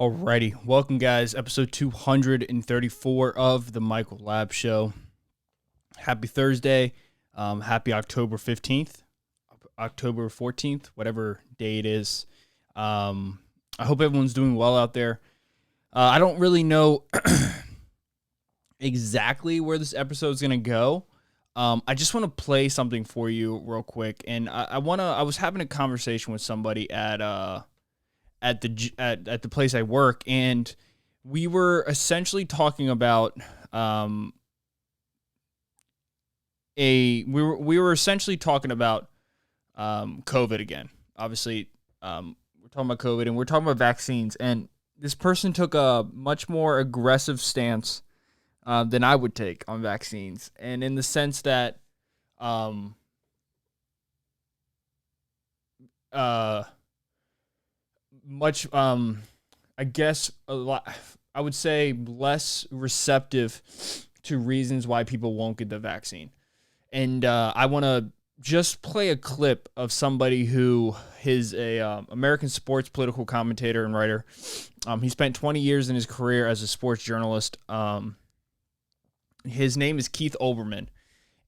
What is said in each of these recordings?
Alrighty, welcome guys, episode 234 of the Michael Lab Show. Happy Thursday, happy October 15th, October 14th, whatever day it is. I hope everyone's doing well out there. I don't really know exactly where this episode is going to go. I just want to play something for you real quick, and I was having a conversation with somebody at the place I work, and we were essentially talking about we were essentially talking about COVID again. Obviously, we're talking about COVID and we're talking about vaccines, and this person took a much more aggressive stance than I would take on vaccines, and in the sense that much I guess a lot, I would say less receptive to reasons why people won't get the vaccine. And I want to just play a clip of somebody who is a American sports political commentator and writer. He spent 20 years in his career as a sports journalist. His name is Keith Olbermann,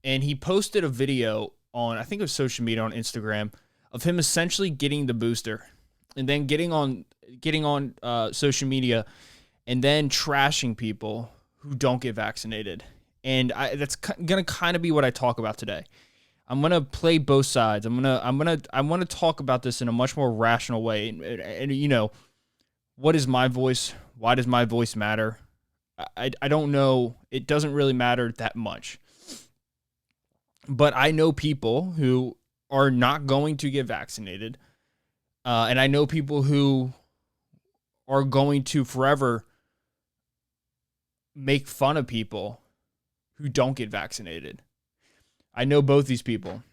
and he posted a video on, I think it was social media, on Instagram, of him essentially getting the booster and then getting on social media and then trashing people who don't get vaccinated. And that's going to kind of be what I talk about today. I'm going to play both sides. I want to talk about this in a much more rational way. And you know, what is my voice? Why does my voice matter? I don't know. It doesn't really matter that much. But I know people who are not going to get vaccinated. And I know people who are going to forever make fun of people who don't get vaccinated. I know both these people.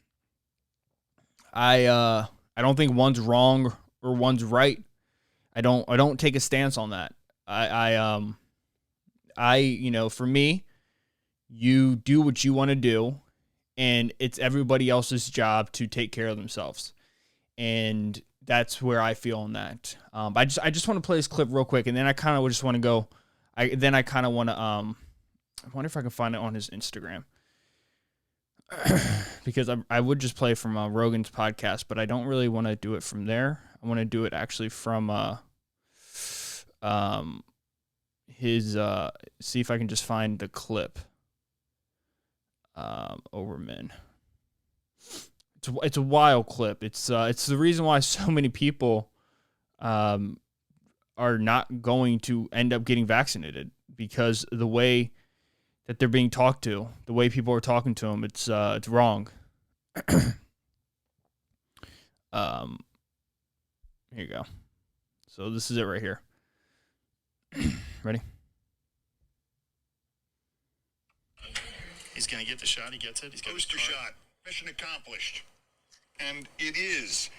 I don't think one's wrong or one's right. I don't take a stance on that. You know, for me, you do what you want to do, and it's everybody else's job to take care of themselves. And that's where I feel on that. I just want to play this clip real quick, and then I kind of just want to go. I wonder if I can find it on his Instagram, because I would just play from Rogan's podcast, but I don't really want to do it from there. I want to do it actually from his see if I can just find the clip. Overman. It's a wild clip. It's the reason why so many people are not going to end up getting vaccinated, because the way that they're being talked to, the way people are talking to them, it's wrong. Here you go. So this is it right here. Ready? He's going to get the shot. He gets it. He's got Booster shot. Mission accomplished. And it is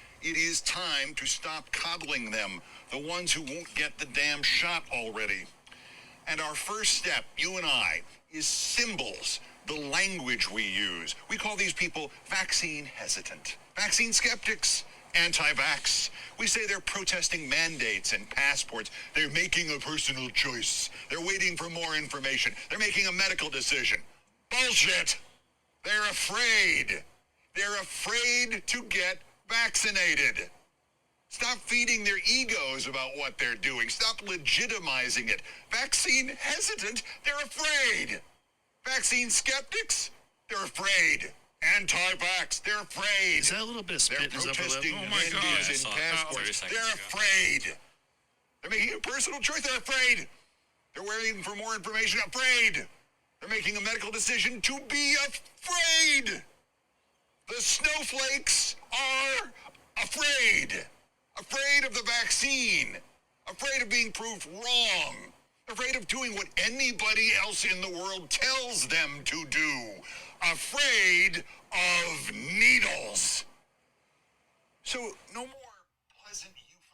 time to stop coddling them, the ones who won't get the damn shot already. And our first step, you and I, is symbols, the language we use. We call these people vaccine hesitant, vaccine skeptics, anti-vax. We say they're protesting mandates and passports. They're making a personal choice. They're waiting for more information. They're making a medical decision. Bullshit! They're afraid. They're afraid to get vaccinated. Stop feeding their egos about what they're doing. Stop legitimizing it. Vaccine hesitant, they're afraid. Vaccine skeptics, they're afraid. Anti-vax, they're afraid. Is that a little bit of spit They're in his upper lip? protesting Oh my God. mandates and passports. They're afraid. They're making a personal choice. They're afraid. They're waiting for more information. Afraid. They're making a medical decision to be afraid. The snowflakes are afraid. Afraid of the vaccine. Afraid of being proved wrong. Afraid of doing what anybody else in the world tells them to do. Afraid of needles. So no more pleasant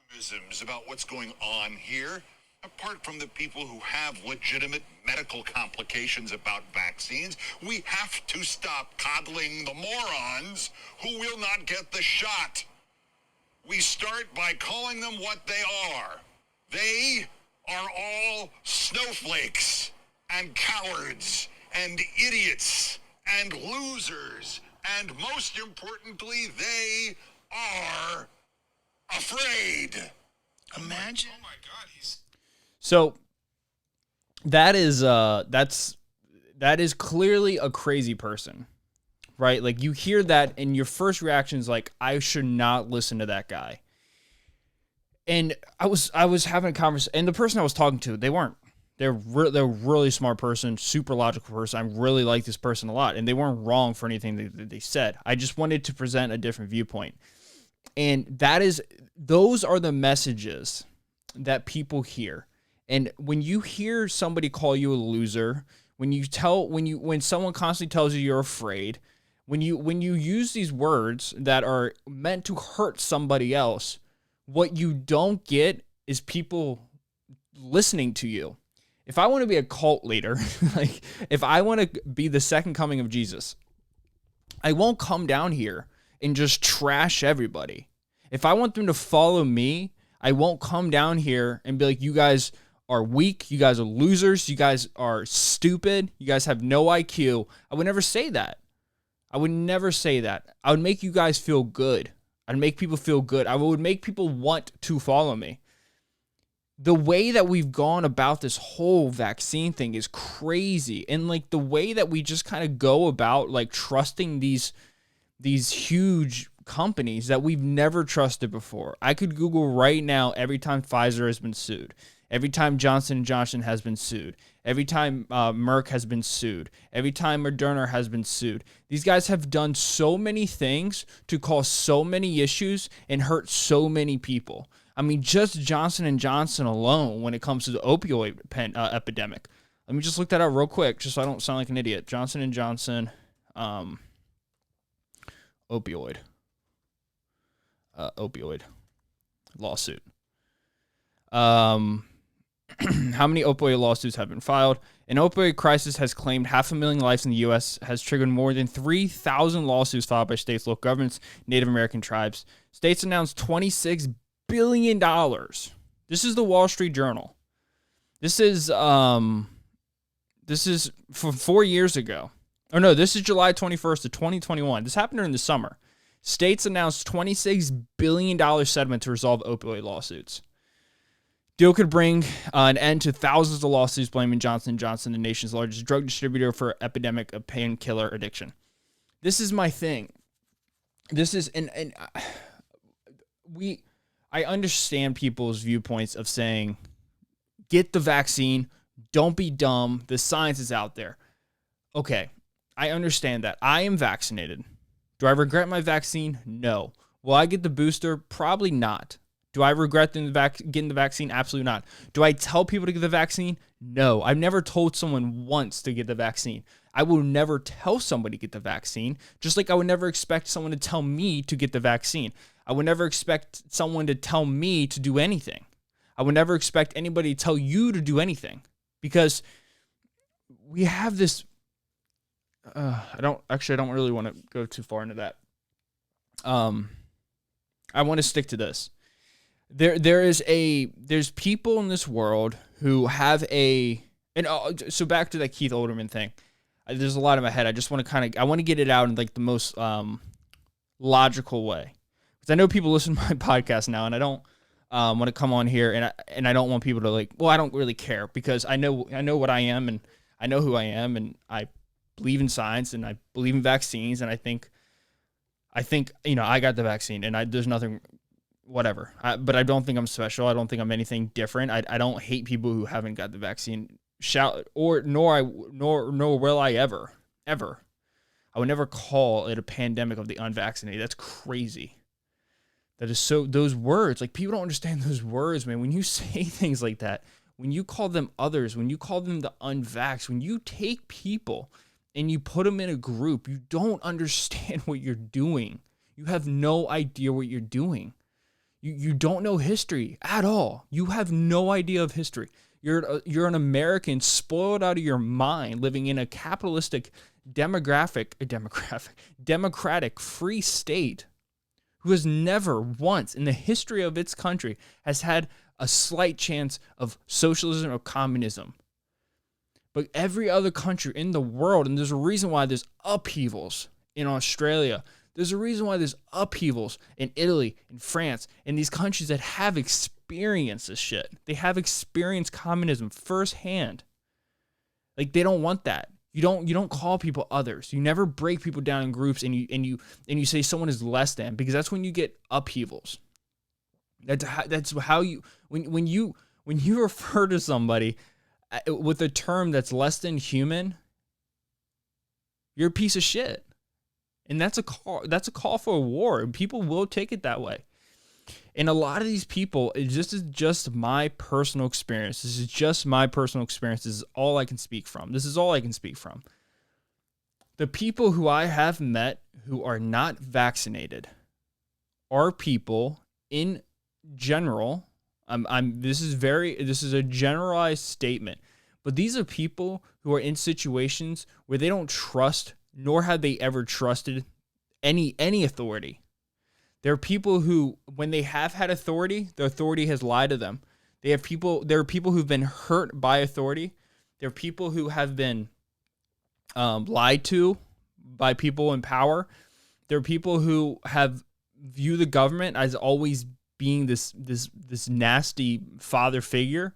euphemisms about what's going on here. Apart from the people who have legitimate medical complications about vaccines, we have to stop coddling the morons who will not get the shot. We start by calling them what they are. They snowflakes and cowards and idiots and losers. And most importantly, they are afraid. Imagine. Oh my God, So that is clearly a crazy person, right? Like, you hear that and your first reaction is like, I should not listen to that guy. And I was having a conversation, and the person I was talking to, they're a really smart person, super logical person. I really like this person a lot, and they weren't wrong for anything that they said. I just wanted to present a different viewpoint. And those are the messages that people hear. And when you hear somebody call you a loser, when someone constantly tells you you're afraid, when you use these words that are meant to hurt somebody else, what you don't get is people listening to you. If I want to be a cult leader, like if I want to be the second coming of Jesus, I won't come down here and just trash everybody. If I want them to follow me, I won't come down here and be like, you guys are weak, you guys are losers, you guys are stupid, you guys have no IQ. I would never say that. I would never say that. I would make you guys feel good. I'd make people feel good. I would make people want to follow me. The way that we've gone about this whole vaccine thing is crazy. And like the way that we just kind of go about like trusting these huge companies that we've never trusted before. I could Google right now every time Pfizer has been sued, every time Johnson & Johnson has been sued, every time Merck has been sued, every time Moderna has been sued. These guys have done so many things to cause so many issues and hurt so many people. I mean, just Johnson & Johnson alone when it comes to the opioid epidemic. Let me just look that up real quick just so I don't sound like an idiot. Johnson & Johnson opioid lawsuit. How many opioid lawsuits have been filed? An opioid crisis has claimed 500,000 lives in the U.S., has triggered more than 3,000 lawsuits filed by states, local governments, Native American tribes. States announced $26 billion. This is the Wall Street Journal. This is from 4 years ago. Oh no, this is July 21st of 2021. This happened during the summer. States announced $26 billion settlement to resolve opioid lawsuits. Deal could bring an end to thousands of lawsuits blaming Johnson & Johnson, the nation's largest drug distributor, for epidemic of painkiller addiction. This is my thing. This is, I understand people's viewpoints of saying, get the vaccine, don't be dumb, the science is out there. Okay, I understand that. I am vaccinated. Do I regret my vaccine? No. Will I get the booster? Probably not. Do I regret getting the vaccine? Absolutely not. Do I tell people to get the vaccine? No. I've never told someone once to get the vaccine. I will never tell somebody to get the vaccine, just like I would never expect someone to tell me to get the vaccine. I would never expect someone to tell me to do anything. I would never expect anybody to tell you to do anything, because we have this. I don't really want to go too far into that. I want to stick to this. There's people in this world who have so back to that Keith Olbermann thing. There's a lot in my head. I just want to I want to get it out in like the most logical way, because I know people listen to my podcast now, and I don't want to come on here and I don't want people to like. Well, I don't really care, because I know what I am, and I know who I am, and I believe in science, and I believe in vaccines, and I think I got the vaccine, and there's nothing. Whatever. But I don't think I'm special. I don't think I'm anything different. I don't hate people who haven't got the vaccine. Nor will I ever. I would never call it a pandemic of the unvaccinated. That's crazy. That is so, those words, like, people don't understand those words, man. When you say things like that, when you call them others, when you call them the unvaxxed, when you take people and you put them in a group, you don't understand what you're doing. You have no idea what you're doing. You don't know history at all. You have no idea of history. You're an American spoiled out of your mind, living in a capitalistic, democratic, free state, who has never once in the history of its country has had a slight chance of socialism or communism. But every other country in the world, and there's a reason why there's upheavals in Australia. There's a reason why there's upheavals in Italy, in France, in these countries that have experienced this shit. They have experienced communism firsthand. Like, they don't want that. You don't call people others. You never break people down in groups and you say someone is less than, because that's when you get upheavals. That's how you when you refer to somebody with a term that's less than human, you're a piece of shit. And that's a call for a war, and people will take it that way. And a lot of these people, this is just my personal experience. This is just my personal experience. This is all I can speak from. The people who I have met who are not vaccinated are people in general. This is a generalized statement, but these are people who are in situations where they don't trust, nor have they ever trusted any authority. There are people who, when they have had authority, the authority has lied to them. There are people who've been hurt by authority. There are people who have been lied to by people in power. There are people who have viewed the government as always being this nasty father figure,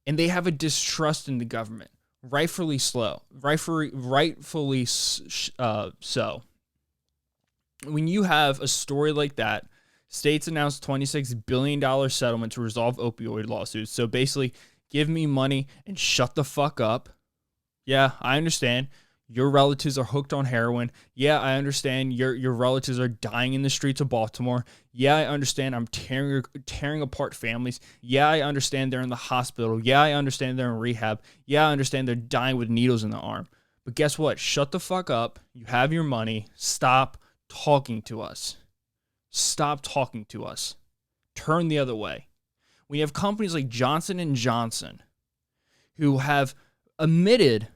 and they have a distrust in the government, rightfully so. When you have a story like that, states announced $26 billion settlement to resolve opioid lawsuits. So basically, give me money and shut the fuck up. Yeah, I understand. Your relatives are hooked on heroin. Yeah, I understand. Your relatives are dying in the streets of Baltimore. Yeah, I understand. I'm tearing apart families. Yeah, I understand they're in the hospital. Yeah, I understand they're in rehab. Yeah, I understand they're dying with needles in the arm. But guess what? Shut the fuck up. You have your money. Stop talking to us. Stop talking to us. Turn the other way. We have companies like Johnson & Johnson who have admitted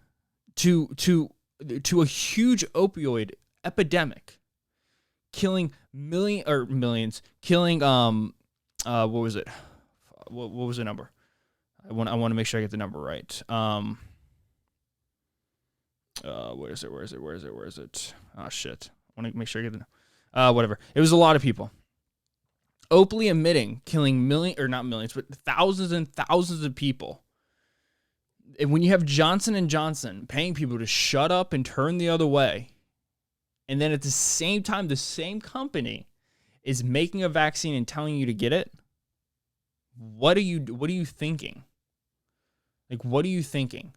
to a huge opioid epidemic, killing millions, killing what was it? What was the number? I want to make sure I get the number right. Where is it? Oh shit. I want to make sure I get the whatever. It was a lot of people. Openly admitting killing not millions, but thousands and thousands of people. And when you have Johnson & Johnson paying people to shut up and turn the other way, and then at the same time, the same company is making a vaccine and telling you to get it, what are you thinking? Like, what are you thinking?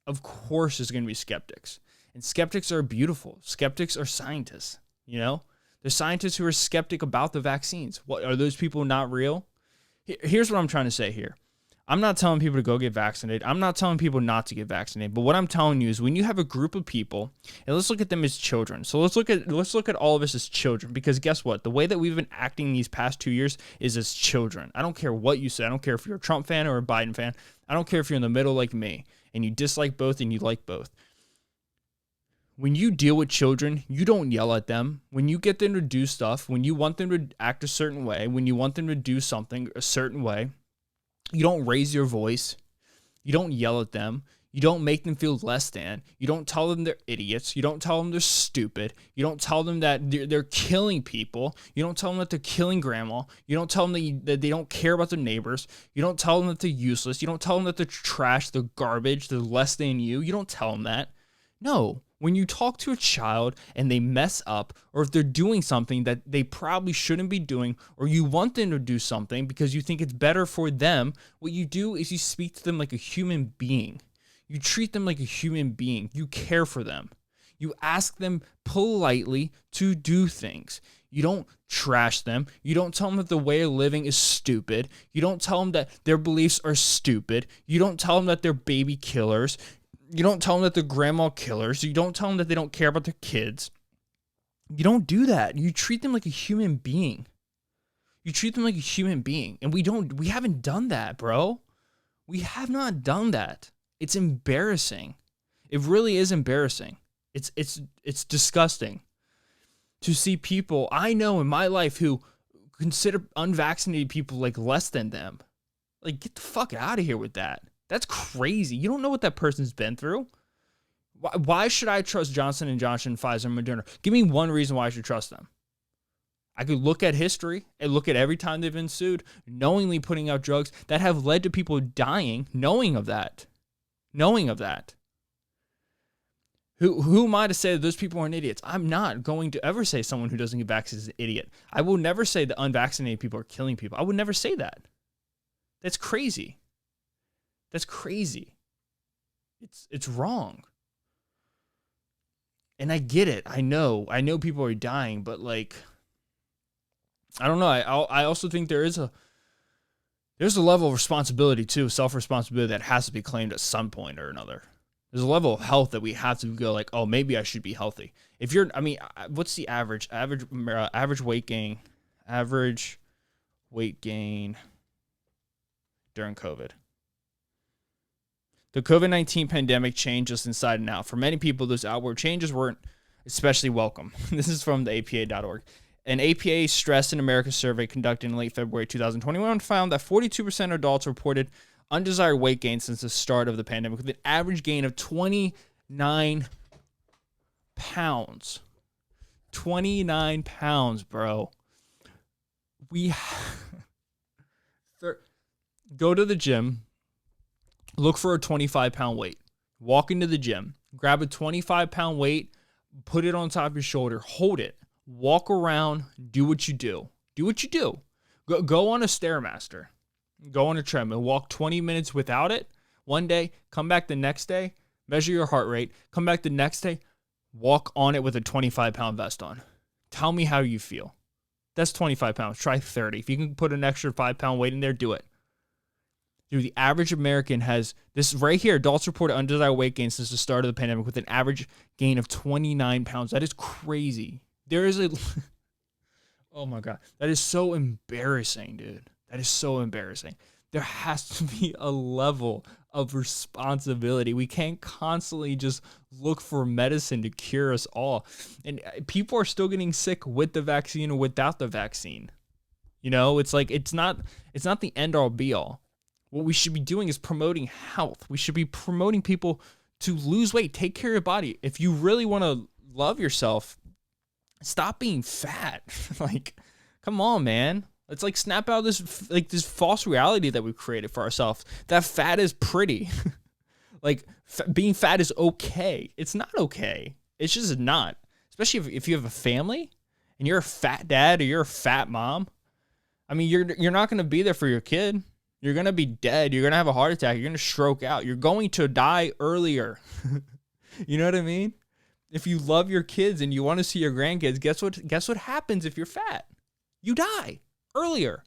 Of course there's going to be skeptics. And skeptics are beautiful. Skeptics are scientists, you know? They're scientists who are skeptic about the vaccines. What, are those people not real? Here's what I'm trying to say here. I'm not telling people to go get vaccinated. I'm not telling people not to get vaccinated. But what I'm telling you is, when you have a group of people, and let's look at them as children. So let's look at all of us as children, because guess what? The way that we've been acting these past 2 years is as children. I don't care what you say. I don't care if you're a Trump fan or a Biden fan. I don't care if you're in the middle like me and you dislike both and you like both. When you deal with children, you don't yell at them. When you get them to do stuff, when you want them to act a certain way, when you want them to do something a certain way, you don't raise your voice. You don't yell at them. You don't make them feel less than. You don't tell them they're idiots. You don't tell them they're stupid. You don't tell them that they're killing people. You don't tell them that they're killing grandma. You don't tell them that they don't care about their neighbors. You don't tell them that they're useless. You don't tell them that they're trash, they're garbage, they're less than you. You don't tell them that. No. When you talk to a child and they mess up, or if they're doing something that they probably shouldn't be doing, or you want them to do something because you think it's better for them, what you do is you speak to them like a human being. You treat them like a human being. You care for them. You ask them politely to do things. You don't trash them. You don't tell them that the way of living is stupid. You don't tell them that their beliefs are stupid. You don't tell them that they're baby killers. You don't tell them that they're grandma killers. You don't tell them that they don't care about their kids. You don't do that. You treat them like a human being. You treat them like a human being. And we haven't done that, bro. We have not done that. It's embarrassing. It really is embarrassing. It's disgusting to see people I know in my life who consider unvaccinated people like less than them. Like, get the fuck out of here with that. That's crazy. You don't know what that person's been through. Why should I trust Johnson & Johnson, Pfizer, and Moderna? Give me one reason why I should trust them. I could look at history and look at every time they've been sued, knowingly putting out drugs that have led to people dying, knowing of that. Who am I to say that those people aren't idiots? I'm not going to ever say someone who doesn't get vaccinated is an idiot. I will never say that unvaccinated people are killing people. I would never say that. That's crazy. That's crazy. It's wrong. And I get it. I know people are dying, but like, I don't know. I also think there's a level of responsibility too, self-responsibility that has to be claimed at some point or another. There's a level of health that we have to go like, oh, maybe I should be healthy. If you're, I mean, what's the average weight gain during COVID? The COVID-19 pandemic changed us inside and out. For many people, those outward changes weren't especially welcome. This is from the APA.org. An APA Stress in America survey conducted in late February 2021 found that 42% of adults reported undesired weight gain since the start of the pandemic, with an average gain of 29 pounds. 29 pounds, bro. Go to the gym, look for a 25-pound weight. Walk into the gym, grab a 25-pound weight, put it on top of your shoulder, hold it, walk around, do what you do. Do what you do. Go on a Stairmaster. Go on a treadmill, walk 20 minutes without it. One day, come back the next day, measure your heart rate, come back the next day, walk on it with a 25-pound vest on. Tell me how you feel. That's 25 pounds. Try 30. If you can put an extra 5-pound weight in there, do it. Dude, the average American has, this right here, adults reported undesired weight gain since the start of the pandemic with an average gain of 29 pounds. That is crazy. There is a, oh my God, that is so embarrassing, dude. That is so embarrassing. There has to be a level of responsibility. We can't constantly just look for medicine to cure us all. And people are still getting sick with the vaccine or without the vaccine. You know, it's like, it's not the end all be all. What we should be doing is promoting health. We should be promoting people to lose weight, take care of your body. If you really want to love yourself, stop being fat. Like, come on, man. Let's like snap out this false reality that we've created for ourselves. That fat is pretty. Like being fat is okay. It's not okay. It's just not. Especially if you have a family and you're a fat dad or you're a fat mom. I mean, you're not going to be there for your kid. You're going to be dead. You're going to have a heart attack. You're going to stroke out. You're going to die earlier. You know what I mean? If you love your kids and you want to see your grandkids, guess what happens if you're fat? You die earlier.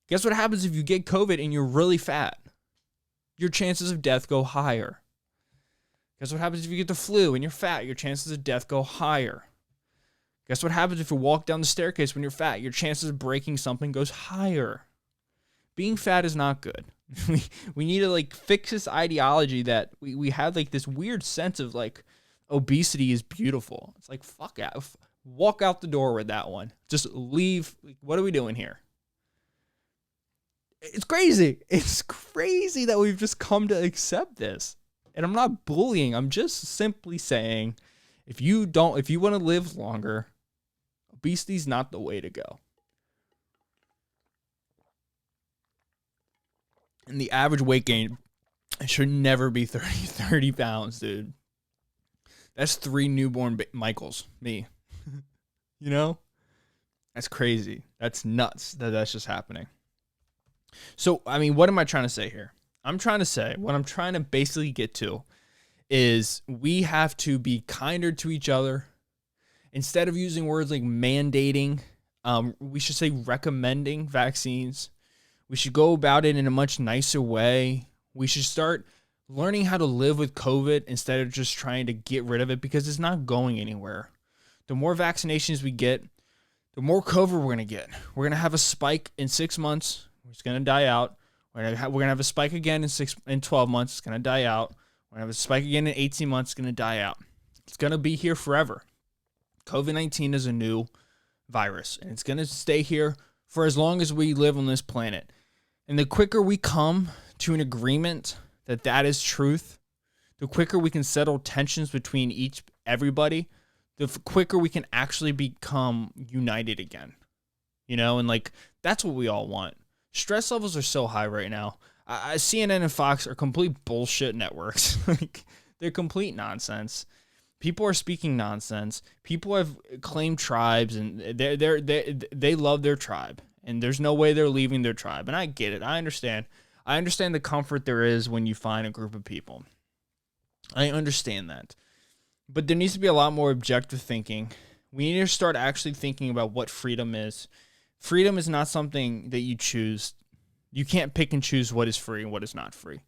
Guess what happens if you get COVID and you're really fat? Your chances of death go higher. Guess what happens if you get the flu and you're fat? Your chances of death go higher. Guess what happens if you walk down the staircase when you're fat? Your chances of breaking something goes higher. Being fat is not good. We need to like fix this ideology that we have like this weird sense of like obesity is beautiful. It's like, fuck out. Walk out the door with that one. Just leave. What are we doing here? It's crazy. It's crazy that we've just come to accept this. And I'm not bullying. I'm just simply saying if you want to live longer, obesity is not the way to go. And the average weight gain should never be 30 pounds, dude. That's 3 newborn Michaels, me. You know? That's crazy. That's nuts that that's just happening. So, I mean, what am I trying to say here? What I'm trying to basically get to is we have to be kinder to each other. Instead of using words like mandating, we should say recommending vaccines. We should go about it in a much nicer way. We should start learning how to live with COVID instead of just trying to get rid of it because it's not going anywhere. The more vaccinations we get, the more COVID we're going to get. We're going to have a spike in 6 months. It's going to die out. We're going to have a spike again in 12 months. It's going to die out. We're going to have a spike again in 18 months. It's going to die out. It's going to be here forever. COVID-19 is a new virus, and it's going to stay here for as long as we live on this planet. And the quicker we come to an agreement that that is truth, the quicker we can settle tensions between everybody, the quicker we can actually become united again. You know, and like that's what we all want. Stress levels are so high right now. CNN and Fox are complete bullshit networks. Like they're complete nonsense. People are speaking nonsense. People have claimed tribes, and they love their tribe, and there's no way they're leaving their tribe. And I get it. I understand. I understand the comfort there is when you find a group of people. I understand that. But there needs to be a lot more objective thinking. We need to start actually thinking about what freedom is. Freedom is not something that you choose. You can't pick and choose what is free and what is not free.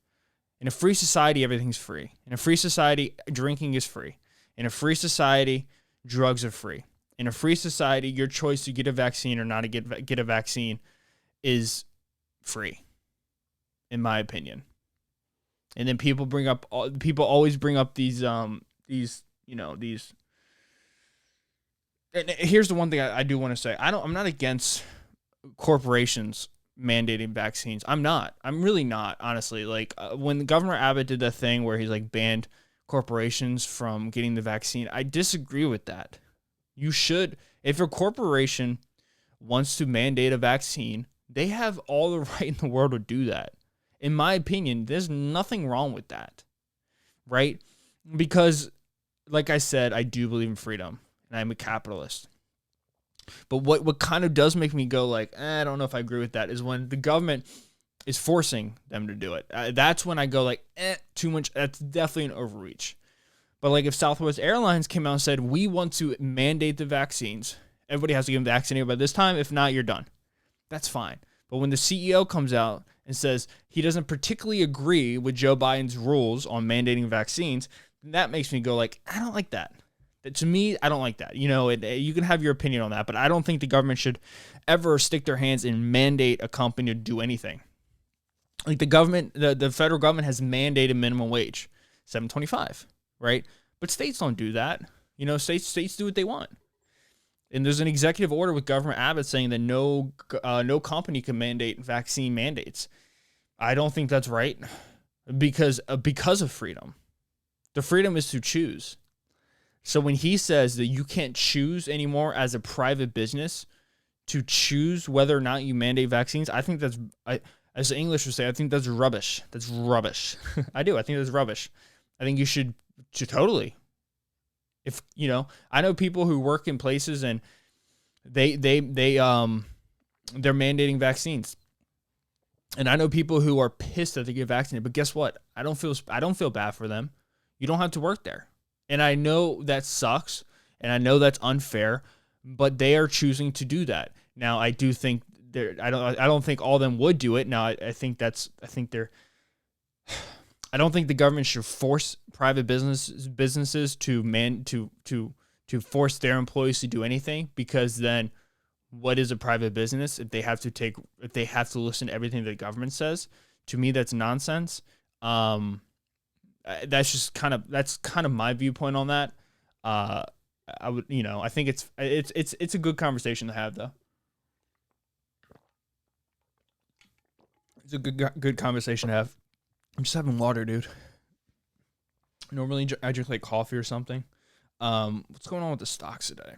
In a free society, everything's free. In a free society, drinking is free. In a free society, drugs are free. In a free society, your choice to get a vaccine or not to get a vaccine is free, in my opinion. And then people always bring up these. And here's the one thing I do want to say. I'm not against corporations mandating vaccines. I'm really not, honestly. Like when Governor Abbott did that thing where he's like banned corporations from getting the vaccine, I disagree with that. You should, if a corporation wants to mandate a vaccine, they have all the right in the world to do that. In my opinion, there's nothing wrong with that, right? Because, like I said, I do believe in freedom, and I'm a capitalist. But what kind of does make me go like, I don't know if I agree with that, is when the government is forcing them to do it. That's when I go like, too much. That's definitely an overreach. But like if Southwest Airlines came out and said, we want to mandate the vaccines, everybody has to get vaccinated by this time. If not, you're done. That's fine. But when the CEO comes out and says he doesn't particularly agree with Joe Biden's rules on mandating vaccines, then that makes me go like, I don't like that. To me, I don't like that. You know, you can have your opinion on that, but I don't think the government should ever stick their hands and mandate a company to do anything. Like the government, the federal government has mandated minimum wage, $7.25, right? But states don't do that. You know, states do what they want. And there's an executive order with Governor Abbott saying that no company can mandate vaccine mandates. I don't think that's right because of freedom. The freedom is to choose. So when he says that you can't choose anymore as a private business to choose whether or not you mandate vaccines, I think that's, as the English would say, I think that's rubbish. That's rubbish. I do. I think that's rubbish. I think you should totally. If you know, I know people who work in places and they're mandating vaccines, and I know people who are pissed that they get vaccinated. But guess what? I don't feel bad for them. You don't have to work there. And I know that sucks, and I know that's unfair, but they are choosing to do that. Now, I do think I don't think all of them would do it. Now, I don't think the government should force private businesses to force their employees to do anything, because then what is a private business if they have to listen to everything the government says? To me, that's nonsense. That's kind of my viewpoint on that. I would, I think it's a good conversation to have, though. It's a good conversation to have. I'm just having water, dude. Normally I drink like coffee or something. What's going on with the stocks today?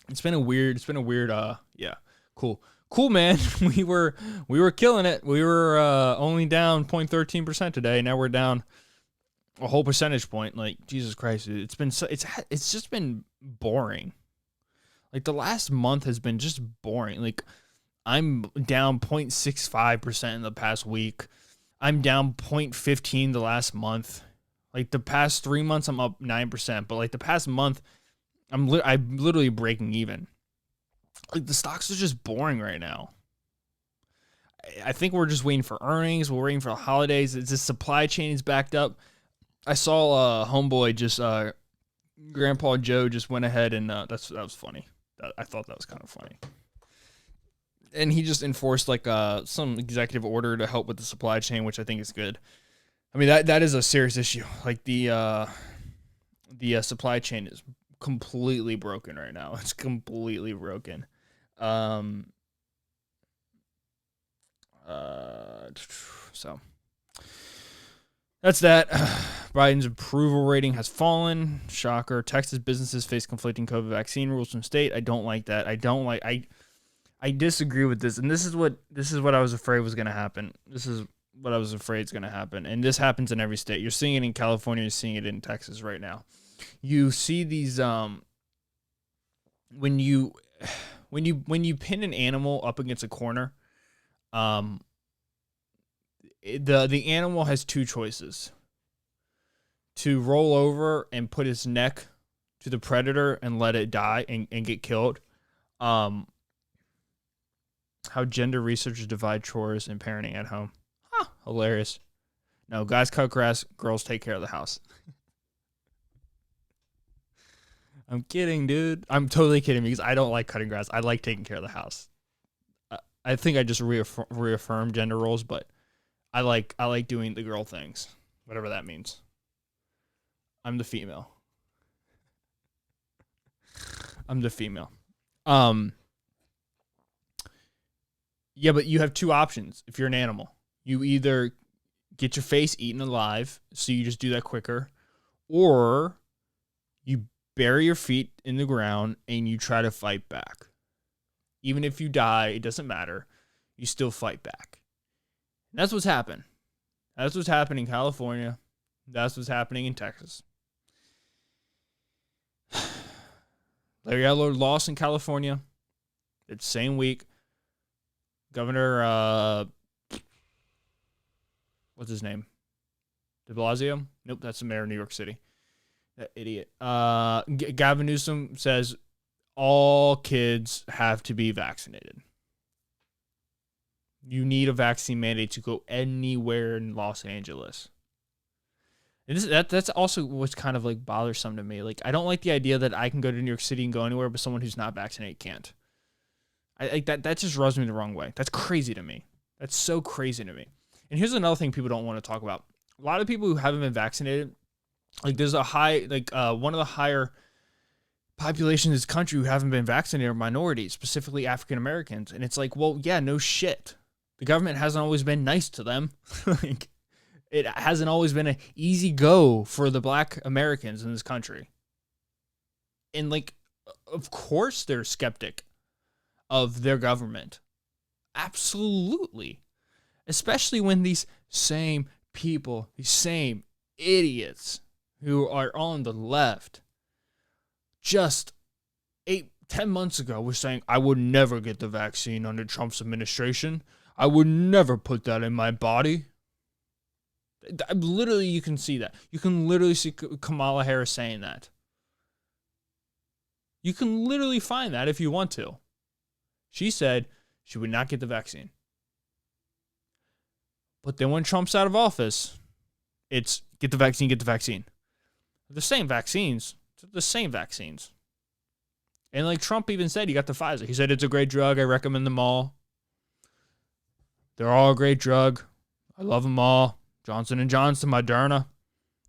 It's been a weird, yeah, cool, man. we were killing it. We were only down 0.13% today. Now we're down a whole percentage point. Like, Jesus Christ, dude. It's just been boring. Like the last month has been just boring. Like I'm down 0.65% in the past week. I'm down 0.15 the last month. Like the past 3 months, I'm up 9%. But like the past month, I'm literally breaking even. Like the stocks are just boring right now. I think we're just waiting for earnings. We're waiting for the holidays. It's the supply chain is backed up. I saw homeboy just Grandpa Joe just went ahead and that was funny. I thought that was kind of funny. And he just enforced like some executive order to help with the supply chain, which I think is good. I mean that is a serious issue. Like the supply chain is completely broken right now. It's completely broken. So So that's that. Biden's approval rating has fallen. Shocker. Texas businesses face conflicting COVID vaccine rules from state. I don't like that. I disagree with this, and this is what I was afraid was going to happen. This is what I was afraid is going to happen, and this happens in every state. You're seeing it in California. You're seeing it in Texas right now. You see these when you pin an animal up against a corner, the animal has two choices: to roll over and put its neck to the predator and let it die and get killed. How gender researchers divide chores and parenting at home. Huh, hilarious. No, guys cut grass, girls take care of the house. I'm kidding, dude. I'm totally kidding because I don't like cutting grass. I like taking care of the house. I think I just reaffirm gender roles, but I like doing the girl things, whatever that means. I'm the female. Yeah, but you have two options if you're an animal. You either get your face eaten alive, so you just do that quicker, or you bury your feet in the ground and you try to fight back. Even if you die, it doesn't matter. You still fight back. And that's what's happened. That's what's happening in California. That's what's happening in Texas. Larry Elder lost in California. The same week. Governor, what's his name? De Blasio? Nope, that's the mayor of New York City. That idiot. Gavin Newsom says all kids have to be vaccinated. You need a vaccine mandate to go anywhere in Los Angeles. And that's also what's kind of like bothersome to me. Like, I don't like the idea that I can go to New York City and go anywhere, but someone who's not vaccinated can't. I like that just rubs me the wrong way. That's crazy to me. That's so crazy to me. And here's another thing people don't want to talk about. A lot of people who haven't been vaccinated, like there's a high, one of the higher populations in this country who haven't been vaccinated are minorities, specifically African Americans. And it's like, well, yeah, no shit. The government hasn't always been nice to them. Like, it hasn't always been an easy go for the black Americans in this country. And like, of course they're skeptic of their government. Absolutely. Especially when these same people, these same idiots who are on the left just 10 months ago were saying, I would never get the vaccine under Trump's administration. I would never put that in my body. Literally, you can see that. You can literally see Kamala Harris saying that. You can literally find that if you want to. She said she would not get the vaccine. But then when Trump's out of office, it's get the vaccine, get the vaccine. The same vaccines. The same vaccines. And like Trump even said, he got the Pfizer. He said it's a great drug. I recommend them all. They're all a great drug. I love them all. Johnson & Johnson, Moderna,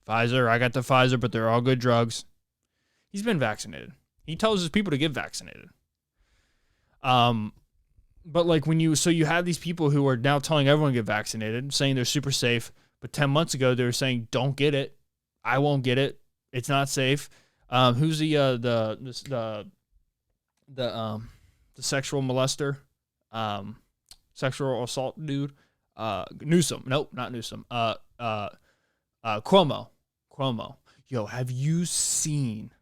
Pfizer. I got the Pfizer, but they're all good drugs. He's been vaccinated. He tells his people to get vaccinated. But like you have these people who are now telling everyone to get vaccinated, saying they're super safe. But 10 months ago, they were saying, don't get it. I won't get it. It's not safe. Who's the sexual molester, sexual assault dude? Newsom. Nope, not Newsom. Cuomo. Yo, have you seen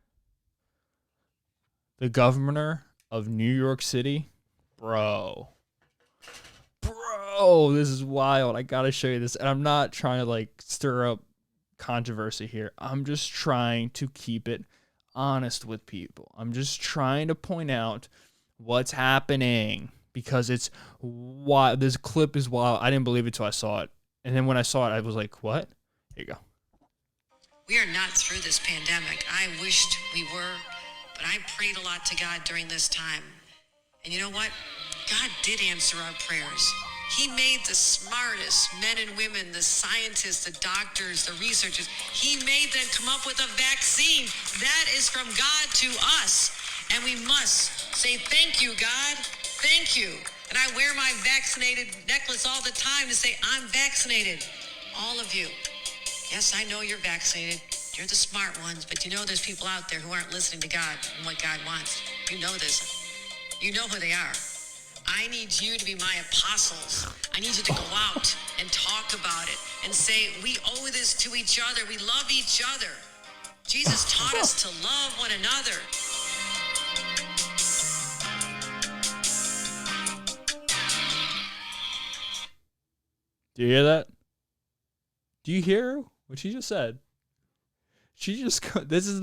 the governor of New York City? Bro, this is wild. I gotta show you this. And I'm not trying to like stir up controversy here. I'm just trying to keep it honest with people. I'm just trying to point out what's happening because it's wild. This clip is wild. I didn't believe it till I saw it. And then when I saw it, I was like, what? Here you go. We are not through this pandemic. I wished we were, but I prayed a lot to God during this time. And you know what? God did answer our prayers. He made the smartest men and women, the scientists, the doctors, the researchers. He made them come up with a vaccine. That is from God to us. And we must say, thank you, God. Thank you. And I wear my vaccinated necklace all the time to say, I'm vaccinated. All of you. Yes, I know you're vaccinated. You're the smart ones, but you know there's people out there who aren't listening to God and what God wants. You know this. You know who they are. I need you to be my apostles. I need you to go out and talk about it and say, we owe this to each other. We love each other. Jesus taught us to love one another. Do you hear that? Do you hear what she just said? She just this is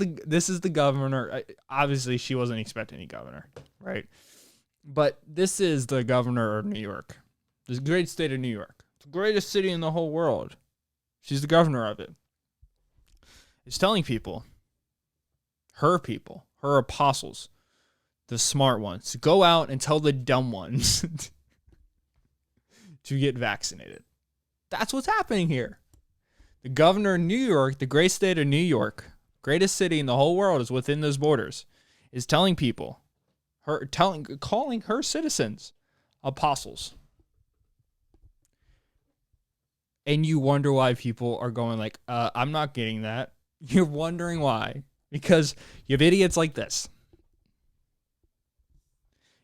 the governor. Obviously, she wasn't expecting any governor, right? But this is the governor of New York, this great state of New York, the greatest city in the whole world. She's the governor of it. Is telling people, her apostles, the smart ones, to go out and tell the dumb ones to get vaccinated. That's what's happening here. The governor of New York, the great state of New York, greatest city in the whole world is within those borders, is telling people, calling her citizens apostles. And you wonder why people are going like, I'm not getting that. You're wondering why. Because you have idiots like this.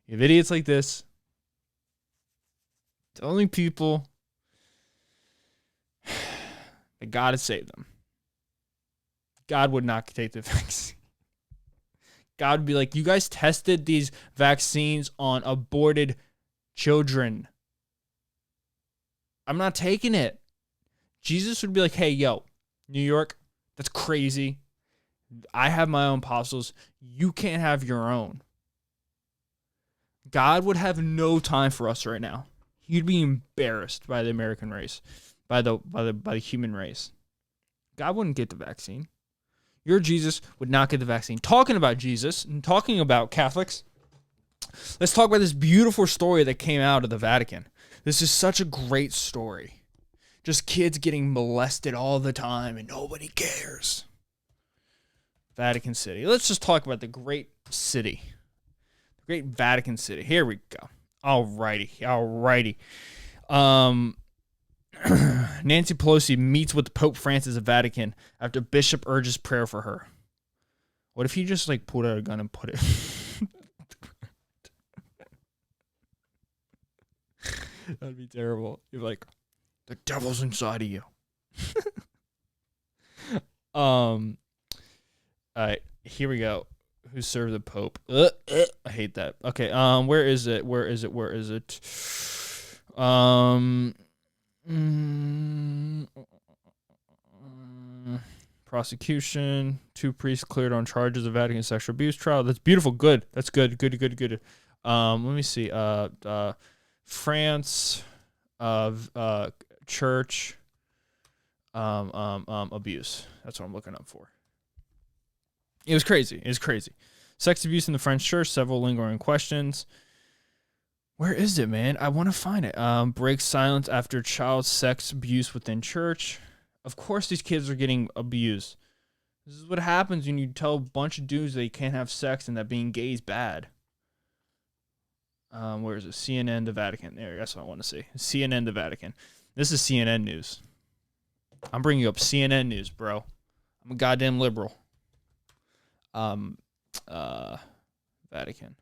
You have idiots like this telling people that God has saved them. God would not take the vaccine. God would be like, you guys tested these vaccines on aborted children. I'm not taking it. Jesus would be like, hey, yo, New York, that's crazy. I have my own apostles. You can't have your own. God would have no time for us right now. He'd be embarrassed by the American race, by the human race. God wouldn't get the vaccine. Your Jesus would not get the vaccine. Talking about Jesus and talking about Catholics, let's talk about this beautiful story that came out of the Vatican. This is such a great story. Just kids getting molested all the time and nobody cares. Vatican City. Let's just talk about the great city. The great Vatican City. Here we go. Alrighty. Nancy Pelosi meets with Pope Francis at Vatican after Bishop urges prayer for her. What if he just like pulled out a gun and put it? That'd be terrible. You're like, the devil's inside of you. All right, here we go. Who served the Pope? I hate that. Okay, where is it? Prosecution. 2 priests cleared on charges of Vatican sexual abuse trial. That's beautiful. Good. That's good. Good. Let me see. France, church, abuse. That's what I'm looking up for. It was crazy. Sex abuse in the French church. Several lingering questions. Where is it, man? I want to find it. Breaks silence after child sex abuse within church. Of course these kids are getting abused. This is what happens when you tell a bunch of dudes they can't have sex and that being gay is bad. Where is it? CNN, the Vatican. There, that's what I want to see. CNN, the Vatican. This is CNN news. I'm bringing up CNN news, bro. I'm a goddamn liberal. Vatican.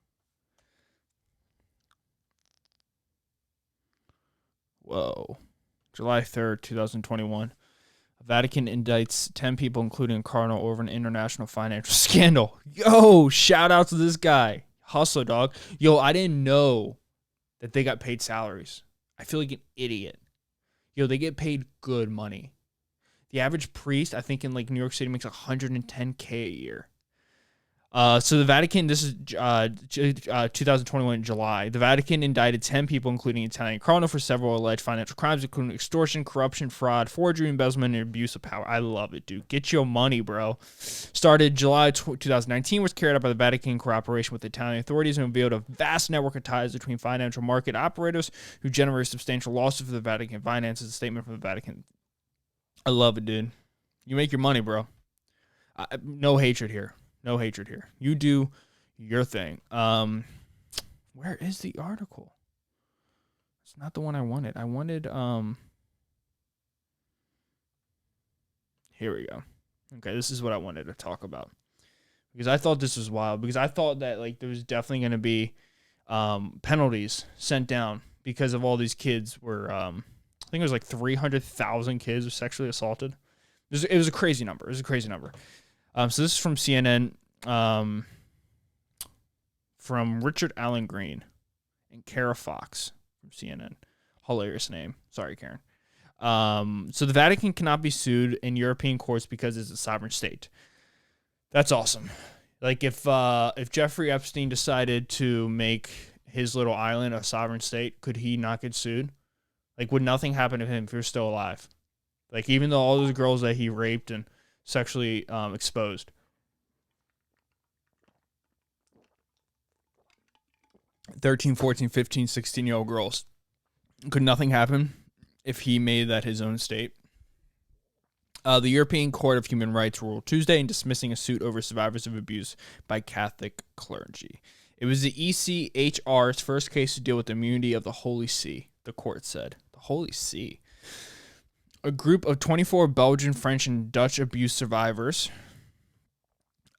Whoa. July 3rd, 2021. Vatican indicts 10 people, including a cardinal, over an international financial scandal. Yo, shout out to this guy. Hustler, dog. Yo, I didn't know that they got paid salaries. I feel like an idiot. Yo, they get paid good money. The average priest, I think in like New York City, makes $110K a year. So the Vatican, this is 2021 July. The Vatican indicted 10 people, including Italian cardinal, for several alleged financial crimes, including extortion, corruption, fraud, forgery, embezzlement, and abuse of power. I love it, dude. Get your money, bro. Started July 2019, was carried out by the Vatican in cooperation with Italian authorities and revealed a vast network of ties between financial market operators who generate substantial losses for the Vatican finances. A statement from the Vatican. I love it, dude. You make your money, bro. No hatred here. No hatred here. You do your thing. Where is the article? It's not the one I wanted. I wanted here we go. Okay, this is what I wanted to talk about. Because I thought this was wild. Because I thought that like there was definitely going to be penalties sent down because of all these kids were I think it was like 300,000 kids were sexually assaulted. It was a crazy number. So this is from CNN, from Richard Allen Green and Kara Fox from CNN. Hilarious name. Sorry, Karen. So the Vatican cannot be sued in European courts because it's a sovereign state. That's awesome. Like if Jeffrey Epstein decided to make his little island a sovereign state, could he not get sued? Like, would nothing happen to him if he was still alive? Like, even though all those girls that he raped and sexually exposed. 13, 14, 15, 16-year-old girls. Could nothing happen if he made that his own state? The European Court of Human Rights ruled Tuesday in dismissing a suit over survivors of abuse by Catholic clergy. It was the ECHR's first case to deal with the immunity of the Holy See, the court said. The Holy See. A group of 24 Belgian, French, and Dutch abuse survivors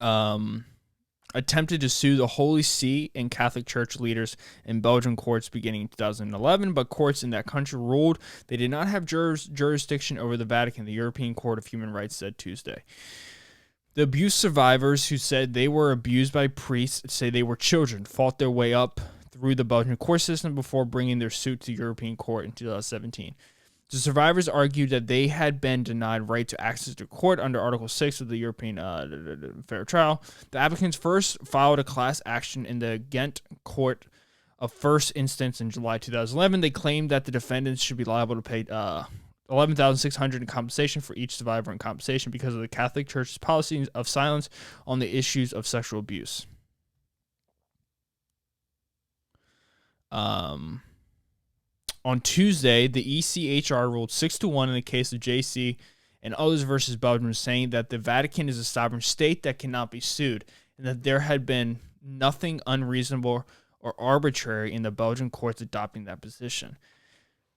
attempted to sue the Holy See and Catholic Church leaders in Belgian courts beginning in 2011, but courts in that country ruled they did not have jurisdiction over the Vatican, the European Court of Human Rights said Tuesday. The abuse survivors who said they were abused by priests say they were children, fought their way up through the Belgian court system before bringing their suit to the European Court in 2017. The survivors argued that they had been denied right to access to court under Article 6 of the European Fair Trial. The applicants first filed a class action in the Ghent Court of First Instance in July 2011. They claimed that the defendants should be liable to pay $11,600 in compensation for each survivor in compensation because of the Catholic Church's policy of silence on the issues of sexual abuse. On Tuesday, the ECHR ruled 6-1 in the case of JC and others versus Belgium, saying that the Vatican is a sovereign state that cannot be sued, and that there had been nothing unreasonable or arbitrary in the Belgian courts adopting that position.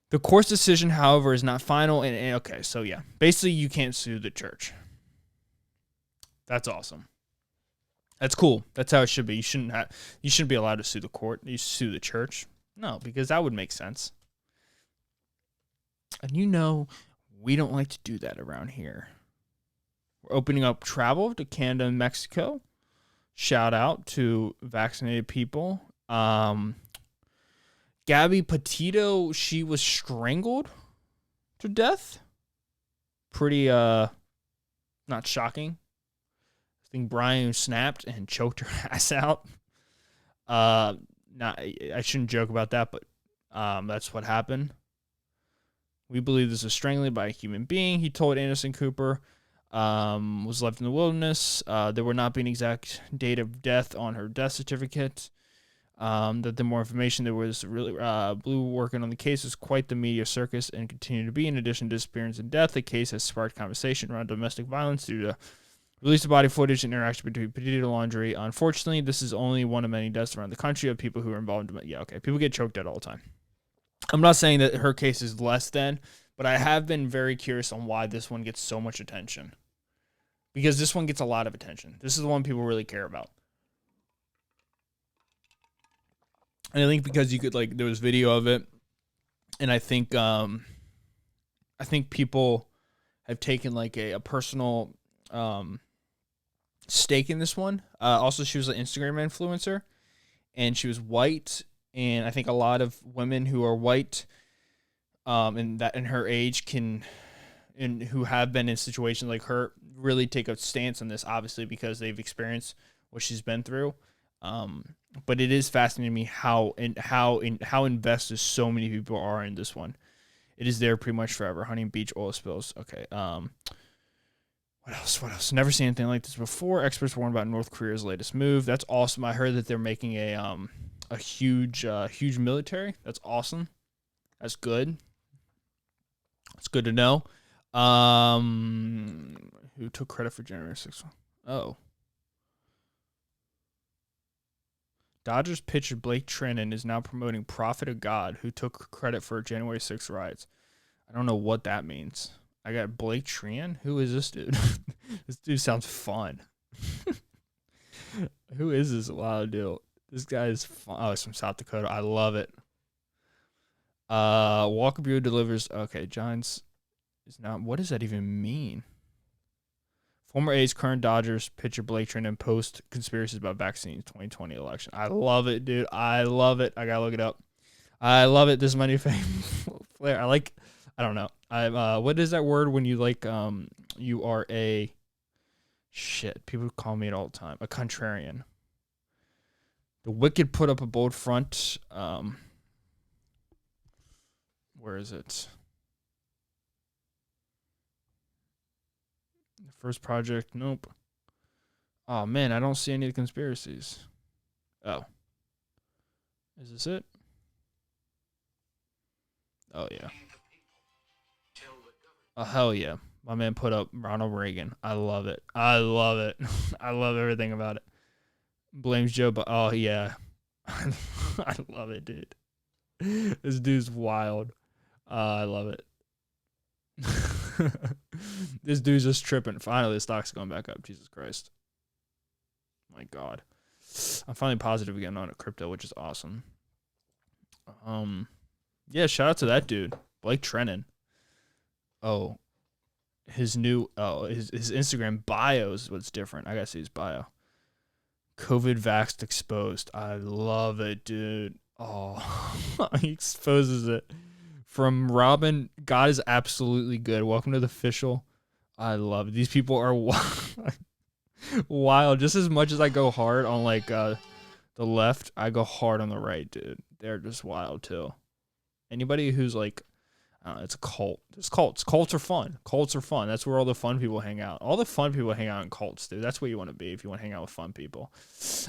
The court's decision, however, is not final. And okay, so yeah, basically you can't sue the church. That's awesome. That's cool. That's how it should be. You shouldn't be allowed to sue the court. You sue the church. No, because that would make sense. And we don't like to do that around here. We're opening up travel to Canada and Mexico. Shout out to vaccinated people. Gabby Petito, she was strangled to death. Pretty, not shocking. I think Brian snapped and choked her ass out. I shouldn't joke about that, but that's what happened. We believe this was strangling by a human being, he told Anderson Cooper. Was left in the wilderness. There would not be an exact date of death on her death certificate. That the more information there was really Blue working on the case was quite the media circus and continued to be. In addition to disappearance and death, the case has sparked conversation around domestic violence due to release of body footage and interaction between Petito and Laundrie. Unfortunately, this is only one of many deaths around the country of people who are involved in it. Yeah, okay. People get choked at all the time. I'm not saying that her case is less than, but I have been very curious on why this one gets so much attention. Because this one gets a lot of attention. This is the one people really care about. And I think because you could, like, there was video of it, and I think people have taken like a personal stake in this one. Also, she was an Instagram influencer, and she was white, and I think a lot of women who are white, and that in her age and who have been in situations like her, really take a stance on this, obviously because they've experienced what she's been through. But it is fascinating to me how invested so many people are in this one. It is there pretty much forever. Hunting beach oil spills. Okay. What else? Never seen anything like this before. Experts warn about North Korea's latest move. That's awesome. I heard that they're making a huge military. That's awesome. That's good. It's good to know. Who took credit for January 6th? Oh. Dodgers pitcher Blake Trinan is now promoting Prophet of God, who took credit for January 6th riots. I don't know what that means. I got Blake Trinan? Who is this dude? This dude sounds fun. Who is this wild dude? This guy is fun. Oh, it's from South Dakota. I love it. Walker Buehler delivers. Okay, Giants is not. What does that even mean? Former A's, current Dodgers pitcher Blake Trinan post conspiracies about vaccines 2020 election. I love it, dude. I love it. I gotta look it up. I love it. This is my new favorite player. I don't know. What is that word when you you are a shit? People call me it all the time. A contrarian. The Wicked put up a bold front. Where is it? The first project, nope. Oh man, I don't see any of the conspiracies. Oh. Is this it? Oh yeah. Oh hell yeah. My man put up Ronald Reagan. I love it. I love it. I love everything about it. Blames Joe, but oh yeah. I love it, dude. This dude's wild. I love it. This dude's just tripping. Finally, the stock's going back up. Jesus Christ. My God. I'm finally positive again on crypto, which is awesome. Yeah, shout out to that dude, Blake Trinan. Oh, his Instagram bio is what's different. I gotta see his bio. COVID vaxxed exposed. I love it, dude. Oh, he exposes it. From Robin, God is absolutely good. Welcome to the official. I love it. These people are wild. Just as much as I go hard on the left, I go hard on the right, dude. They're just wild too. Anybody who's it's a cult. It's cults. Cults are fun. Cults are fun. That's where all the fun people hang out. All the fun people hang out in cults, dude. That's what you want to be if you want to hang out with fun people.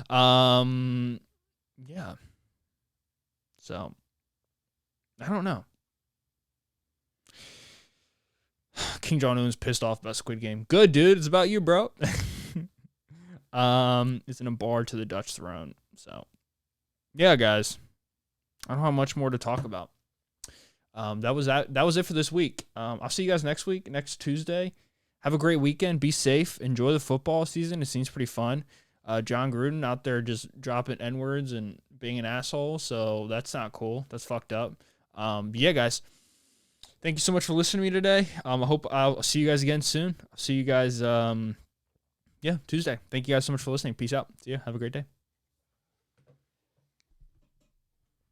Yeah. So, I don't know. King Jong-un's pissed off about Squid Game. Good, dude. It's about you, bro. It's in a bar to the Dutch throne. So, yeah, guys. I don't have much more to talk about. That was it for this week. I'll see you guys next week, next Tuesday. Have a great weekend. Be safe. Enjoy the football season. It seems pretty fun. John Gruden out there just dropping N-words and being an asshole. So that's not cool. That's fucked up. Yeah, guys. Thank you so much for listening to me today. I hope I'll see you guys again soon. I'll see you guys, Tuesday. Thank you guys so much for listening. Peace out. See ya. Have a great day.